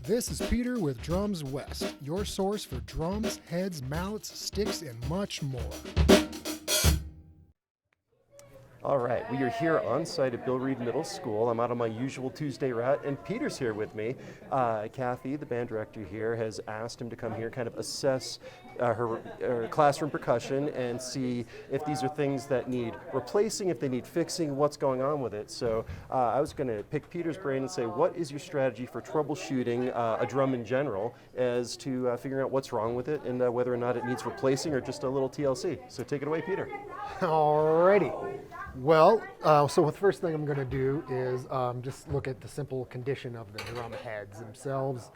This is Peter with Drums West, your source for drums, heads, mallets, sticks, and much more. All right, we are here on site at Bill Reed Middle School. I'm out on my usual Tuesday route, and Peter's here with me. Kathy, the band director here, has asked him to come here, kind of assess her classroom percussion and see if these are things that need replacing, if they need fixing, what's going on with it. So I was going to pick Peter's brain and say, what is your strategy for troubleshooting a drum in general as to figuring out what's wrong with it and whether or not it needs replacing or just a little TLC. So take it away, Peter. Alrighty. Well, so the first thing I'm going to do is just look at the simple condition of the drum heads themselves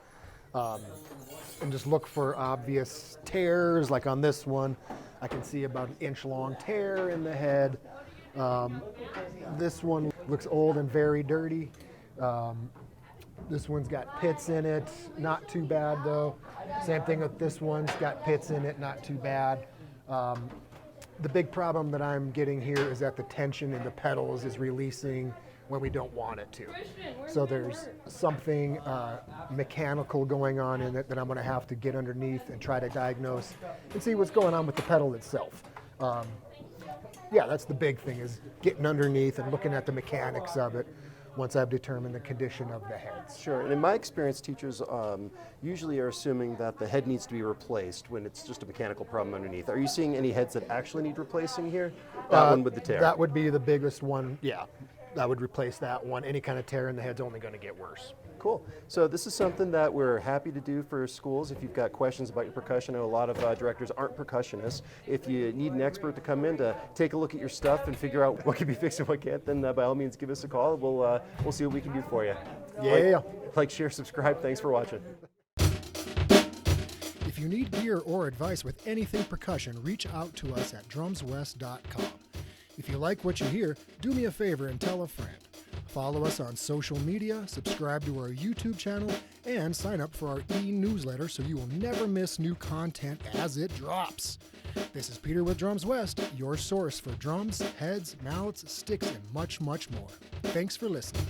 and just look for obvious tears. Like on this one, I can see about an inch long tear in the head. This one looks old and very dirty. This one's got pits in it, not too bad though. Same thing with this one's got pits in it, not too bad. The big problem that I'm getting here is that the tension in the pedals is releasing when we don't want it to. So there's something mechanical going on in it that I'm going to have to get underneath and try to diagnose and see what's going on with the pedal itself. Yeah, that's the big thing, is getting underneath and looking at the mechanics of it once I've determined the condition of the heads. Sure, and in my experience, teachers usually are assuming that the head needs to be replaced when it's just a mechanical problem underneath. Are you seeing any heads that actually need replacing here? That one with the tear? That would be the biggest one, yeah. I would replace that one. Any kind of tear in the head's only going to get worse. Cool. So this is something that we're happy to do for schools. If you've got questions about your percussion, I know a lot of directors aren't percussionists. If you need an expert to come in to take a look at your stuff and figure out what can be fixed and what can't, then by all means give us a call. We'll see what we can do for you. Yeah. Like, share, subscribe. Thanks for watching. If you need gear or advice with anything percussion, reach out to us at drumswest.com. If you like what you hear, do me a favor and tell a friend. Follow us on social media, subscribe to our YouTube channel, and sign up for our e-newsletter so you will never miss new content as it drops. This is Peter with Drums West, your source for drums, heads, mallets, sticks, and much, much more. Thanks for listening.